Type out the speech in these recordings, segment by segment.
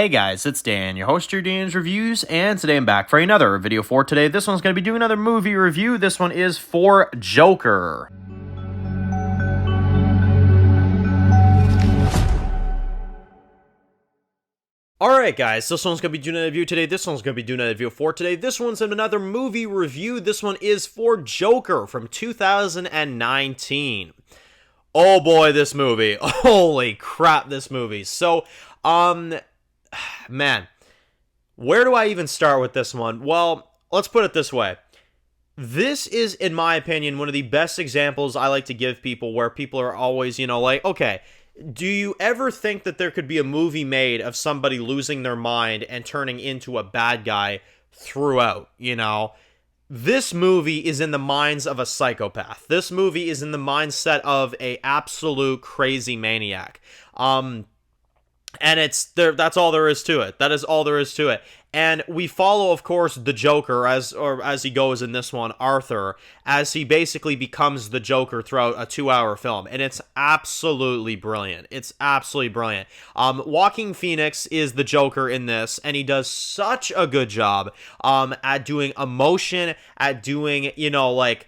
Hey guys, it's Dan, your host here, Dan's Reviews, and today I'm back for another video for today. This one's going to be doing another movie review. This one is for Joker. Alright guys, this one's going to be doing a review today. This one's going to be doing a review for today. This one's another movie review. This one is for Joker from 2019. Oh boy, this movie. Holy crap, this movie. So, man, where do I even start with this one? Well, let's put it this way. This is, in my opinion, one of the best examples I like to give people where people are always, like, okay, do you ever think that there could be a movie made of somebody losing their mind and turning into a bad guy throughout, This movie is in the minds of a psychopath. This movie is in the mindset of a absolute crazy maniac. And it's there. That's all there is to it. That is all there is to it. And we follow, of course, the Joker as he goes in this one, Arthur, as he basically becomes the Joker throughout a 2-hour film, and it's absolutely brilliant. It's absolutely brilliant. Joaquin Phoenix is the Joker in this, and he does such a good job at doing emotion, at doing like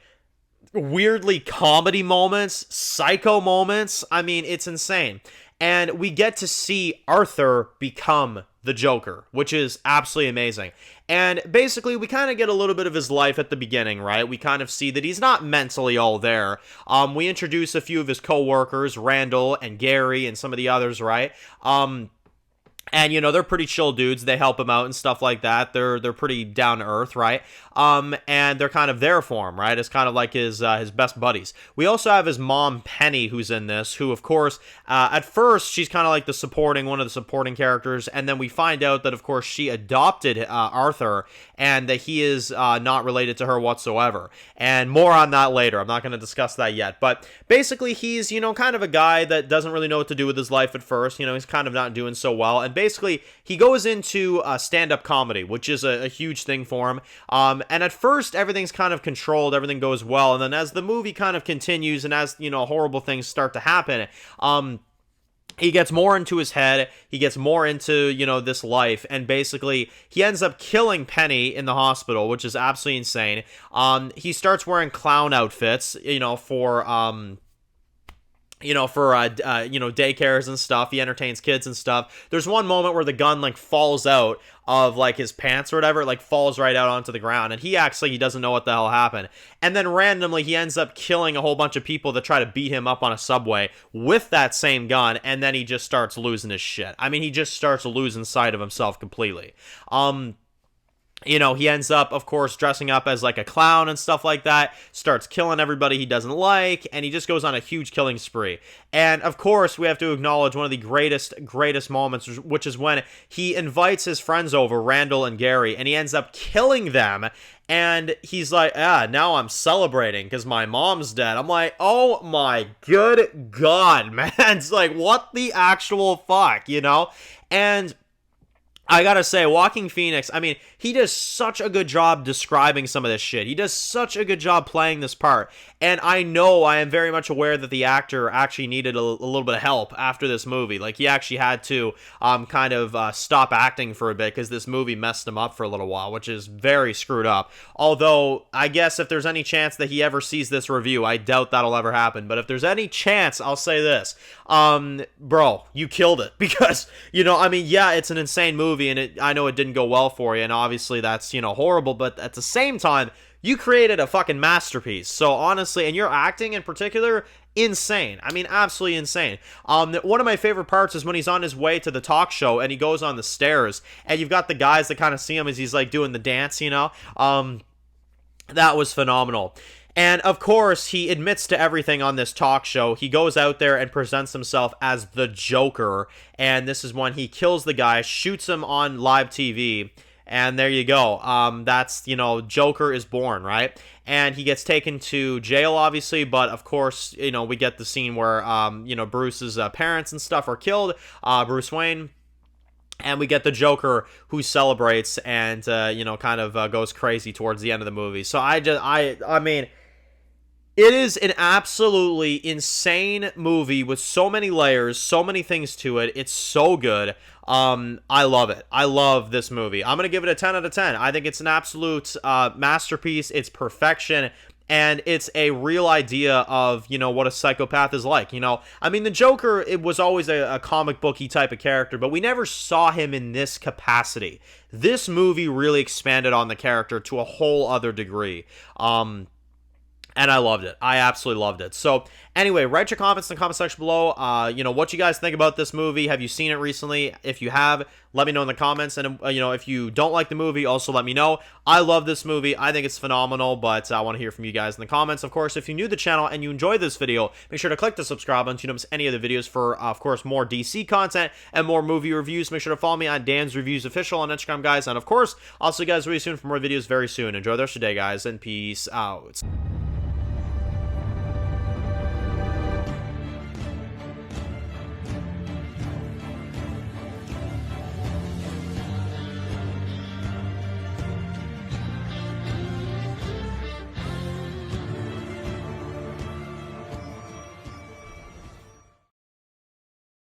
weirdly comedy moments, psycho moments. I mean, it's insane. And we get to see Arthur become the Joker, which is absolutely amazing. And basically, we kind of get a little bit of his life at the beginning, right? We kind of see that he's not mentally all there. We introduce a few of his co-workers, Randall and Gary and some of the others, right? And, they're pretty chill dudes. They help him out and stuff like that. They're pretty down to earth, right? And they're kind of there for him, right? It's kind of like his best buddies. We also have his mom, Penny, who's in this, who, of course, at first, she's kind of like one of the supporting characters. And then we find out that, of course, she adopted Arthur and that he is not related to her whatsoever. And more on that later. I'm not going to discuss that yet. But basically, he's, kind of a guy that doesn't really know what to do with his life at first. He's kind of not doing so well. And basically, he goes into stand-up comedy, which is a huge thing for him. And at first, everything's kind of controlled, everything goes well, and then as the movie kind of continues, and as, horrible things start to happen, he gets more into his head, he gets more into, this life, and basically, he ends up killing Penny in the hospital, which is absolutely insane. He starts wearing clown outfits, for daycares and stuff. He entertains kids and stuff. There's one moment where the gun falls out of his pants or whatever. It falls right out onto the ground, and he doesn't know what the hell happened. And then randomly he ends up killing a whole bunch of people that try to beat him up on a subway with that same gun, and then he just starts losing his shit. I mean, he just starts losing sight of himself completely. He ends up, of course, dressing up as a clown and stuff like that, starts killing everybody he doesn't like, and he just goes on a huge killing spree. And, of course, we have to acknowledge one of the greatest moments, which is when he invites his friends over, Randall and Gary, and he ends up killing them, and he's like, now I'm celebrating because my mom's dead. I'm like, oh my good God, man. It's what the actual fuck, And I gotta say, Joaquin Phoenix, I mean, he does such a good job describing some of this shit. He does such a good job playing this part. And I am very much aware that the actor actually needed a little bit of help after this movie. He actually had to stop acting for a bit because this movie messed him up for a little while, which is very screwed up. Although, I guess if there's any chance that he ever sees this review, I doubt that'll ever happen. But if there's any chance, I'll say this. Bro, you killed it. Because, it's an insane movie, and I know it didn't go well for you, and obviously that's, horrible, but at the same time, you created a fucking masterpiece. So honestly, and your acting in particular, insane. I mean, absolutely insane. One of my favorite parts is when he's on his way to the talk show and he goes on the stairs, and you've got the guys that kind of see him as he's doing the dance, that was phenomenal. And, of course, he admits to everything on this talk show. He goes out there and presents himself as the Joker, and this is when he kills the guy, shoots him on live TV, and there you go. That's, Joker is born, right? And he gets taken to jail, obviously, but, of course, we get the scene where, Bruce's parents and stuff are killed, Bruce Wayne. And we get the Joker who celebrates and, goes crazy towards the end of the movie. So I mean, It is an absolutely insane movie with so many layers, so many things to it. It's so good. I love it. I love this movie. I'm gonna give it a 10 out of 10. I think it's an absolute masterpiece. It's perfection. And it's a real idea of, what a psychopath is like. I mean, the Joker, it was always a comic booky type of character, but we never saw him in this capacity. This movie really expanded on the character to a whole other degree. And I loved it. I absolutely loved it. So, anyway, write your comments in the comment section below. What you guys think about this movie. Have you seen it recently? If you have, let me know in the comments. And, if you don't like the movie, also let me know. I love this movie. I think it's phenomenal, but I want to hear from you guys in the comments. Of course, if you're new to the channel and you enjoyed this video, make sure to click the subscribe button so you don't miss any of the videos for, of course, more DC content and more movie reviews. Make sure to follow me on Dan's Reviews Official on Instagram, guys. And, of course, I'll see you guys really soon for more videos very soon. Enjoy the rest of your day, guys, and peace out.